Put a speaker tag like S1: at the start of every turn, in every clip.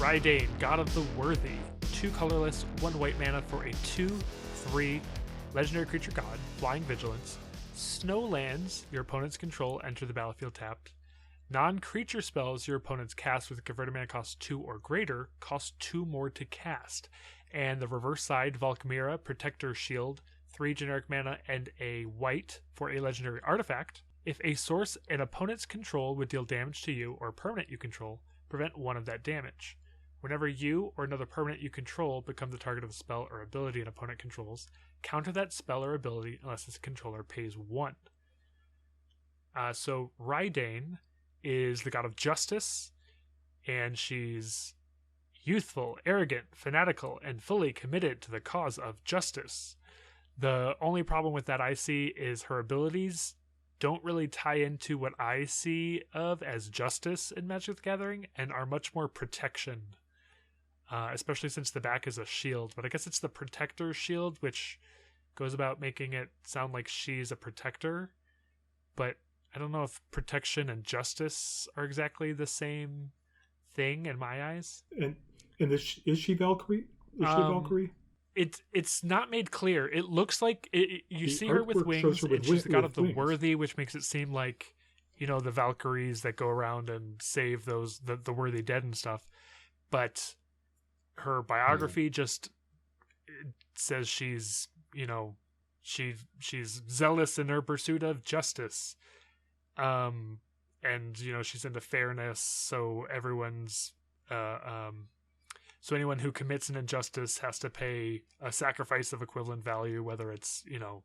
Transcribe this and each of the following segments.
S1: Reidane, God of the Worthy. 2 colorless, 1 white mana for a 2/3 legendary creature god, flying vigilance. Snow lands your opponents control enter the battlefield tapped. Non-creature spells your opponents cast with a converted mana cost 2 or greater cost 2 more to cast. And the reverse side, Valkmira, Protector Shield, 3 generic mana and a white for a legendary artifact. If a source an opponent's control would deal damage to you or a permanent you control, prevent 1 of that damage. Whenever you or another permanent you control become the target of a spell or ability an opponent controls, counter that spell or ability unless its controller pays 1. So Reidane is the god of justice, and she's youthful, arrogant, fanatical, and fully committed to the cause of justice. The only problem with that I see is her abilities don't really tie into what I see of as justice in Magic the Gathering and are much more protection, especially since the back is a shield. But I guess it's the Protector Shield, which goes about making it sound like she's a protector, but I don't know if protection and justice are exactly the same thing in my eyes.
S2: And is she Valkyrie? Is she Valkyrie?
S1: It's not made clear. It looks like you see her with wings, and she's the god of the worthy, which makes it seem like, you know, the Valkyries that go around and save those the worthy dead and stuff. But her biography just says she's, you know, she's zealous in her pursuit of justice. And you know, she's into fairness, so everyone's so anyone who commits an injustice has to pay a sacrifice of equivalent value, whether it's, you know,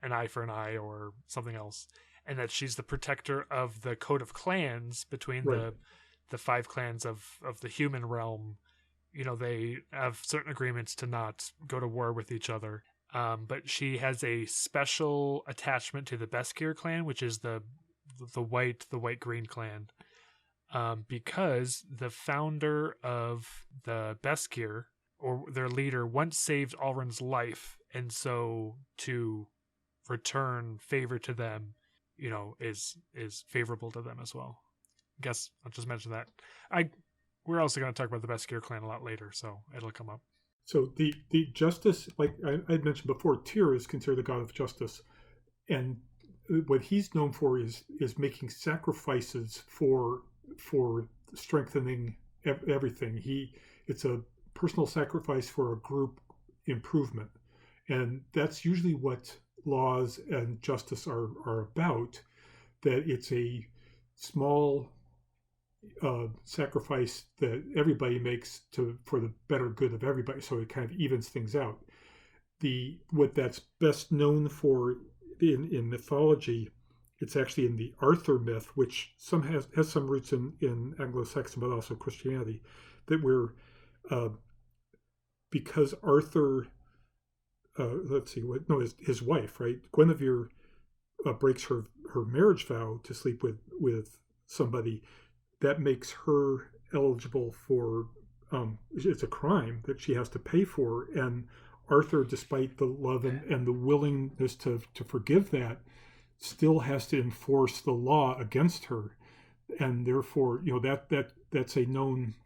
S1: an eye for an eye or something else. And that she's the protector of the code of clans between the 5 clans of the human realm. You know, they have certain agreements to not go to war with each other. But she has a special attachment to the Beskir clan, which is the white-green clan. Because the founder of the Beskir, or their leader, once saved Alrund's life, and so to return favor to them, you know, is favorable to them as well. I guess I'll just mention that. We're also going to talk about the Beskir clan a lot later, so it'll come up.
S2: So the justice, like I had mentioned before, Tyr is considered the god of justice, and what he's known for is making sacrifices for strengthening everything. It's a personal sacrifice for a group improvement, and that's usually what laws and justice are about. That it's a small sacrifice that everybody makes for the better good of everybody, so it kind of evens things out. What that's best known for in mythology, it's actually in the Arthur myth, which has some roots in Anglo-Saxon, but also Christianity, that we're because Arthur, his wife, right, Guinevere, breaks her marriage vow to sleep with somebody, that makes her eligible for it's a crime that she has to pay for, and Arthur, despite the love and the willingness to forgive that, still has to enforce the law against her. And therefore, you know, that's a known,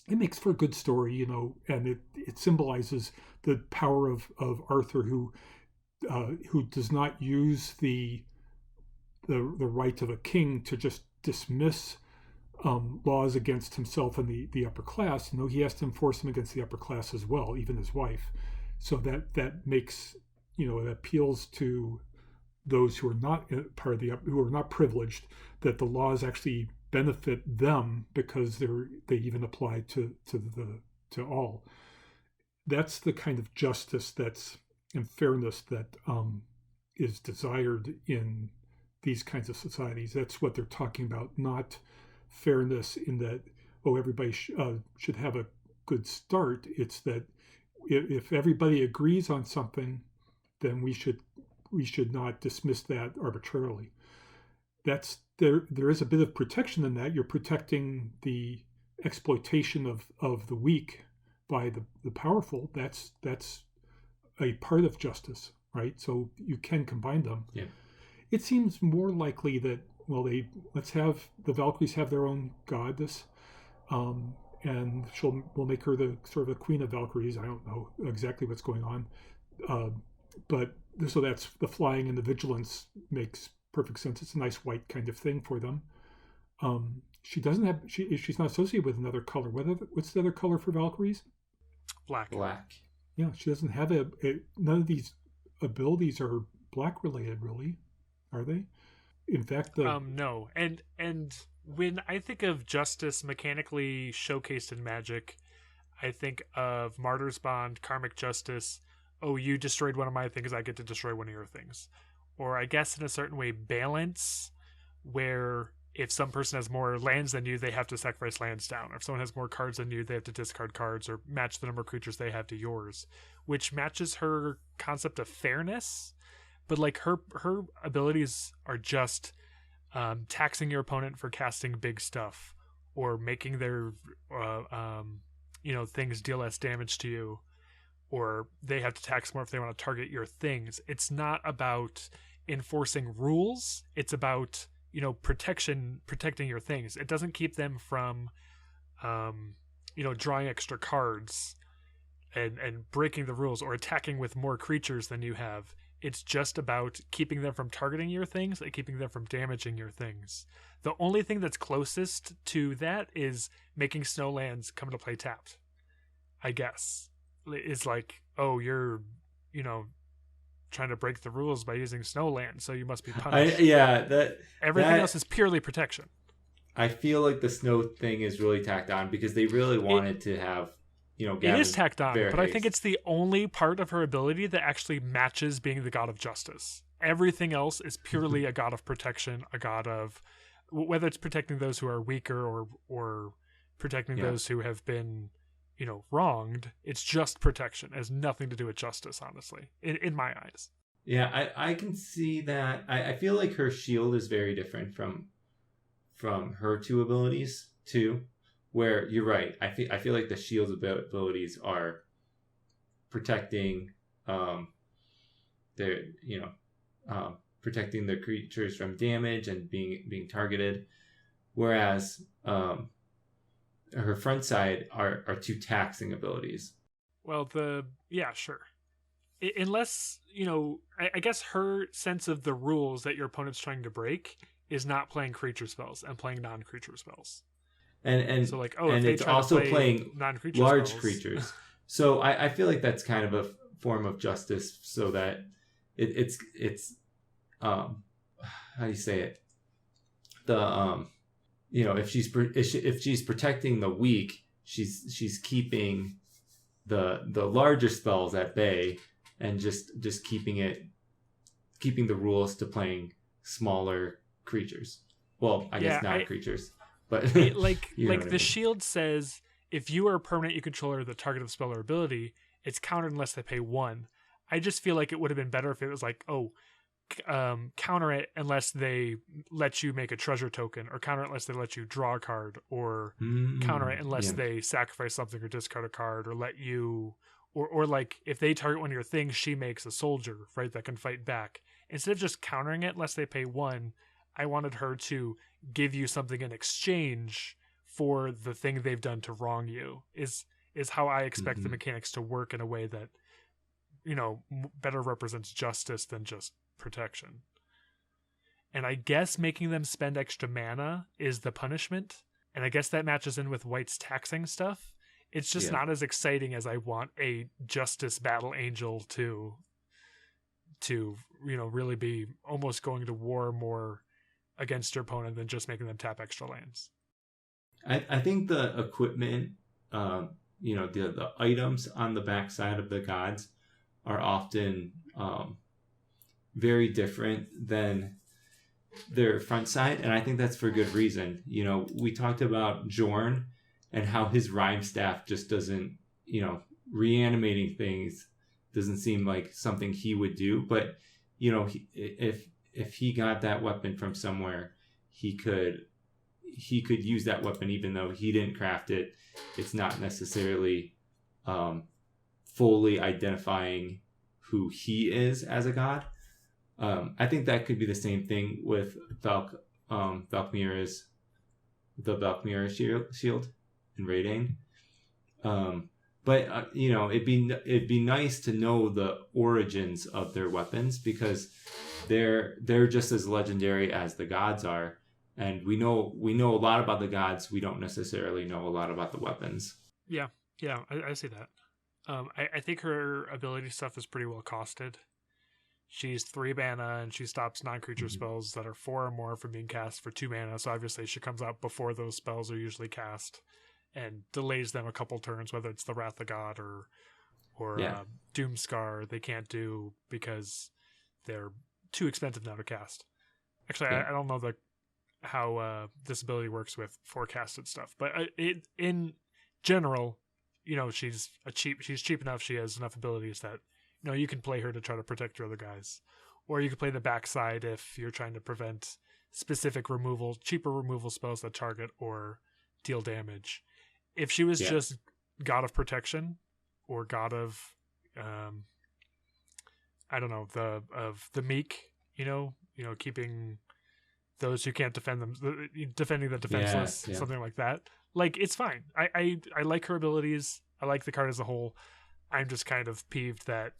S2: it makes for a good story, you know, and it symbolizes the power of Arthur, who does not use the right of a king to just dismiss laws against himself and the upper class. You know, he has to enforce them against the upper class as well, even his wife. So that makes, you know, it appeals to those who are not part of who are not privileged, that the laws actually benefit them because they even apply to all. That's the kind of justice and fairness that is desired in these kinds of societies. That's what they're talking about, not fairness in that, everybody should have a good start. It's that if everybody agrees on something, then we should not dismiss that arbitrarily. There is a bit of protection in that. You're protecting the exploitation of the weak by the powerful. That's a part of justice, right? So you can combine them.
S3: Yeah.
S2: It seems more likely that, let's have the Valkyries have their own goddess, and we'll make her the sort of the queen of Valkyries. I don't know exactly what's going on, uh, but so that's the flying and the vigilance makes perfect sense. It's a nice white kind of thing for them. She doesn't have she's not associated with another color. What's the other color for Valkyries?
S1: Black.
S2: Yeah, she doesn't have none of these abilities are black related, really, are they? In fact,
S1: no, and when I think of justice mechanically showcased in Magic, I think of Martyr's Bond, Karmic Justice. Oh, you destroyed one of my things, I get to destroy one of your things. Or I guess in a certain way, balance, where if some person has more lands than you, they have to sacrifice lands down. Or if someone has more cards than you, they have to discard cards or match the number of creatures they have to yours, which matches her concept of fairness. But like her abilities are just taxing your opponent for casting big stuff, or making their things deal less damage to you, or they have to tax more if they want to target your things. It's not about enforcing rules. It's about protecting your things. It doesn't keep them from drawing extra cards and breaking the rules or attacking with more creatures than you have. It's just about keeping them from targeting your things and keeping them from damaging your things. The only thing that's closest to that is making snowlands come to play tapped, I guess. It's like, oh, you're, trying to break the rules by using snowland, so you must be punished. Everything else is purely protection.
S3: I feel like the snow thing is really tacked on because they really wanted to have, Gavin
S1: it is tacked on, but I
S3: haste.
S1: think it's the only part of her ability that actually matches being the god of justice. Everything else is purely a god of protection, a god of whether it's protecting those who are weaker or protecting those who have been wronged. It's just protection. It has nothing to do with justice, honestly, in my eyes.
S3: Yeah, I can see that. I feel like her shield is very different from her two abilities too, where you're right. I feel like the shield's abilities are protecting protecting the creatures from damage and being targeted, whereas her front side are two taxing abilities.
S1: Well, sure. Unless, I guess her sense of the rules that your opponent's trying to break is not playing creature spells and playing non-creature spells.
S3: And
S1: so like,
S3: and it's also playing
S1: non-creature
S3: large
S1: spells.
S3: creatures. So I feel like that's kind of a form of justice, so that it's how do you say it? The if she's protecting the weak, she's keeping the larger spells at bay, and just keeping the rules to playing smaller creatures. Well, I guess not creatures, but
S1: the shield says if you are a permanent you controller the target of the spell or ability, it's countered unless they pay 1. I just feel like it would have been better if it was like, counter it unless they let you make a treasure token, or counter it unless they let you draw a card, or counter it unless they sacrifice something or discard a card, or let you, or like if they target one of your things, she makes a soldier, right, that can fight back. Instead of just countering it unless they pay 1, I wanted her to give you something in exchange for the thing they've done to wrong you, is how I expect the mechanics to work in a way that better represents justice than just protection. And I guess making them spend extra mana is the punishment, and I guess that matches in with White's taxing stuff. It's just not as exciting as I want a justice battle angel to really be almost going to war more against your opponent than just making them tap extra lands.
S3: I think the equipment, the items on the backside of the gods are often very different than their front side, and I think that's for good reason. We talked about Jorn and how his rhyme staff just doesn't, reanimating things doesn't seem like something he would do, but if he got that weapon from somewhere, he could use that weapon even though he didn't craft it. It's not necessarily fully identifying who he is as a god. I think that could be the same thing with Valkmira's the Valkmira shield. in Reidane. But it'd be nice to know the origins of their weapons, because they're just as legendary as the gods are, and we know a lot about the gods. We don't necessarily know a lot about the weapons.
S1: Yeah, I see that. I think her ability stuff is pretty well costed. She's 3 mana and she stops non-creature spells that are 4 or more from being cast for 2 mana. So obviously she comes out before those spells are usually cast and delays them a couple turns, whether it's the Wrath of God or Doomscar. They can't do because they're too expensive now to cast. Actually, I don't know how this ability works with forecasted stuff, but in general, she's cheap enough. She has enough abilities that you can play her to try to protect your other guys, or you can play the backside if you're trying to prevent specific cheaper removal spells that target or deal damage. If she was just God of Protection or God of, I don't know, the meek, keeping those who can't defend them, defending the defenseless, something like that. Like, it's fine. I like her abilities. I like the card as a whole. I'm just kind of peeved that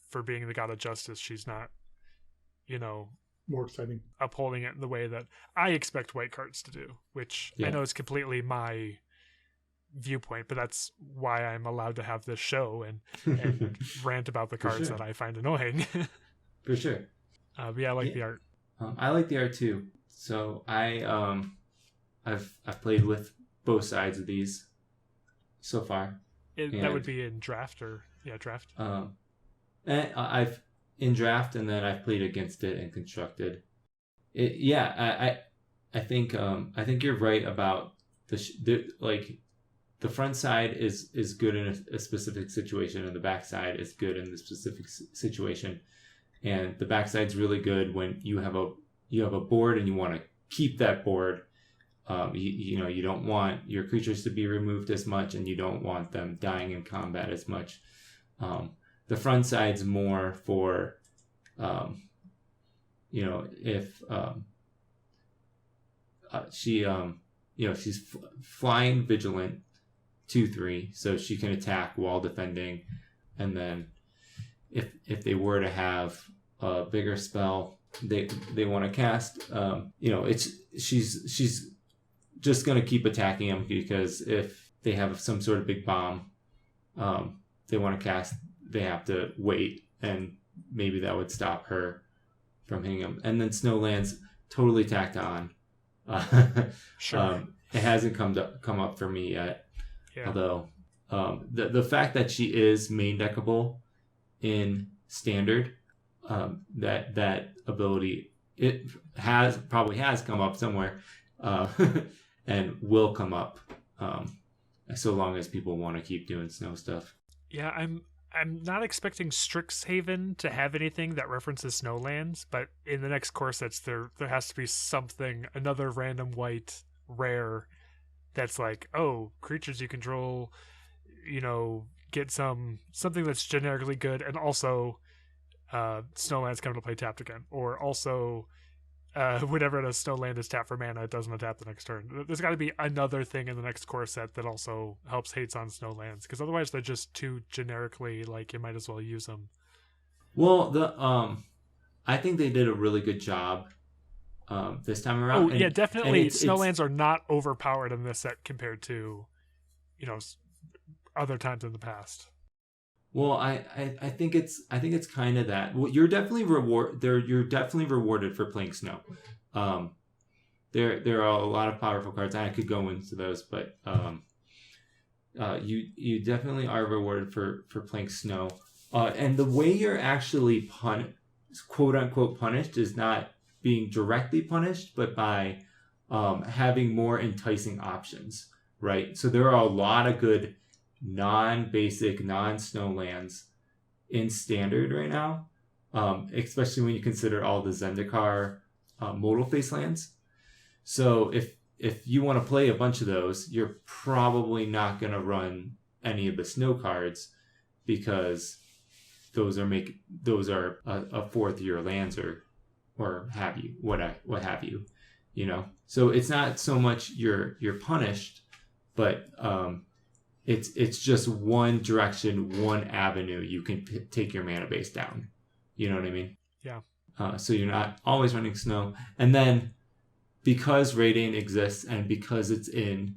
S1: for being the God of Justice, she's not,
S2: more exciting,
S1: upholding it in the way that I expect white cards to do, which I know is completely my viewpoint, but that's why I'm allowed to have this show and rant about the cards that I find annoying.
S3: For sure.
S1: But I like the art.
S3: I like the art too. So I've played with both sides of these so far.
S1: That would be in draft draft.
S3: And I've in draft, and then I've played against it and constructed. I think you're right about the front side is good in a specific situation, and the back side is good in the specific situation. And the backside's really good when you have a board and you want to keep that board. You don't want your creatures to be removed as much, and you don't want them dying in combat as much. The front side's more for, if she's flying vigilant 2/3, so she can attack while defending, and then if they were to have a bigger spell they want to cast, she's just going to keep attacking them, because if they have some sort of big bomb they want to cast, they have to wait, and maybe that would stop her from hitting them. And then Snowland's totally tacked on.
S1: Sure.
S3: It hasn't come up for me yet. Yeah. Although the fact that she is main deckable in Standard, that ability, it probably has come up somewhere, and will come up, so long as people want to keep doing snow stuff.
S1: Yeah, I'm not expecting Strixhaven to have anything that references Snowlands, but in the next core sets there has to be something, another random white rare that's like, oh, creatures you control, get something that's generically good, and also Snowland's coming to play tapped again, or also whenever a Snowland is tapped for mana, it doesn't tap the next turn. There's got to be another thing in the next core set that also helps hates on Snowlands, because otherwise they're just too generically, like, you might as well use them.
S3: Well, I think they did a really good job this time around.
S1: Oh, yeah, definitely. Snowlands are not overpowered in this set compared to, other times in the past.
S3: Well, I think it's kind of that. Well, you're definitely rewarded for playing snow. There are a lot of powerful cards. I could go into those, but you definitely are rewarded for playing snow. And the way you're actually quote unquote punished, is not being directly punished, but by having more enticing options, right? So there are a lot of good non-basic, non-Snowlands in Standard right now, especially when you consider all the Zendikar modal face lands. So if you want to play a bunch of those, you're probably not going to run any of the snow cards, because those are a fourth year lands or have you, what have you, So it's not so much you're punished but it's just one direction, one avenue you can take your mana base down. You know what I mean?
S1: Yeah.
S3: So you're not always running snow. And then because Reidane exists and because it's in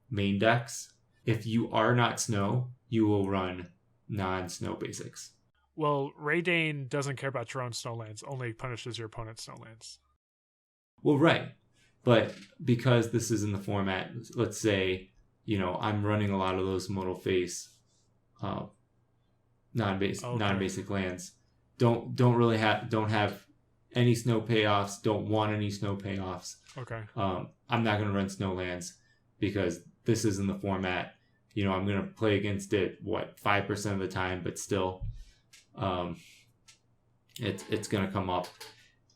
S3: main decks, if you are not snow, you will run non-snow basics.
S1: Well, Reidane doesn't care about your own snowlands, only punishes your opponent's snowlands.
S3: Well, right. But because this is in the format, let's say, I'm running a lot of those modal face non-basic lands. Don't have any snow payoffs, don't want any snow payoffs.
S1: Okay.
S3: I'm not going to run snow lands because this is in the format. I'm going to play against it 5% of the time, but still it's going to come up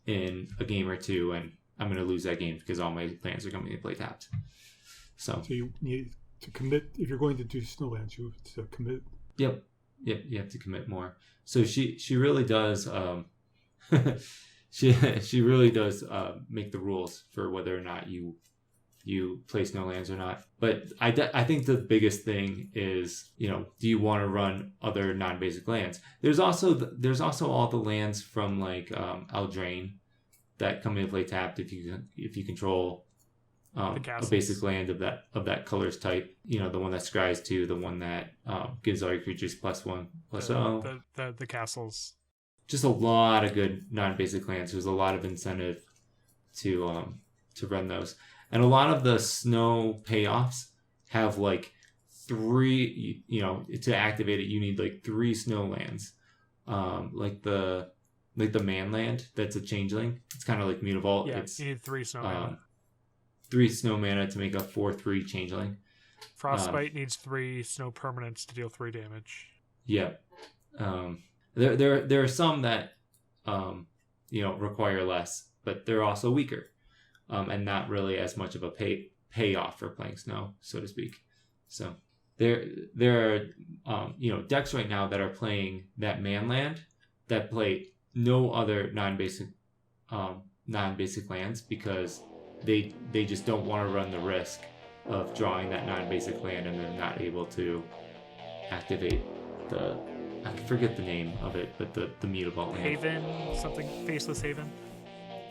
S3: in a game or two and I'm going to lose that game because all my lands are going to play tapped. So
S2: you need to commit. If you're going to do snowlands, you have to commit.
S3: Yep, you have to commit more. So she really does she really does make the rules for whether or not you play snowlands or not. But I think the biggest thing is, do you want to run other non-basic lands? There's also all the lands from like Eldraine that come into play tapped if you control a basic land of that color's type. The one that scries 2, the one that gives all your creatures +1/+0.
S1: The castles.
S3: Just a lot of good non-basic lands. There's a lot of incentive to run those. And a lot of the snow payoffs have like 3, to activate it, you need like 3 snow lands. Like the man land, that's a changeling. It's kind of like Mutavault.
S1: Yeah, you need 3 snow mana.
S3: 3 snow mana to make a 4/3 changeling.
S1: Frostbite needs 3 snow permanents to deal 3 damage.
S3: Yeah. There are some that require less, but they're also weaker. And not really as much of a payoff for playing snow, so to speak. So there are decks right now that are playing that man land that play no other non-basic lands because they just don't want to run the risk of drawing that non-basic land and they're not able to activate I forget the name of it, but the Mutavault land.
S1: Haven, something, Faceless Haven.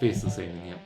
S3: Faceless Haven, yeah.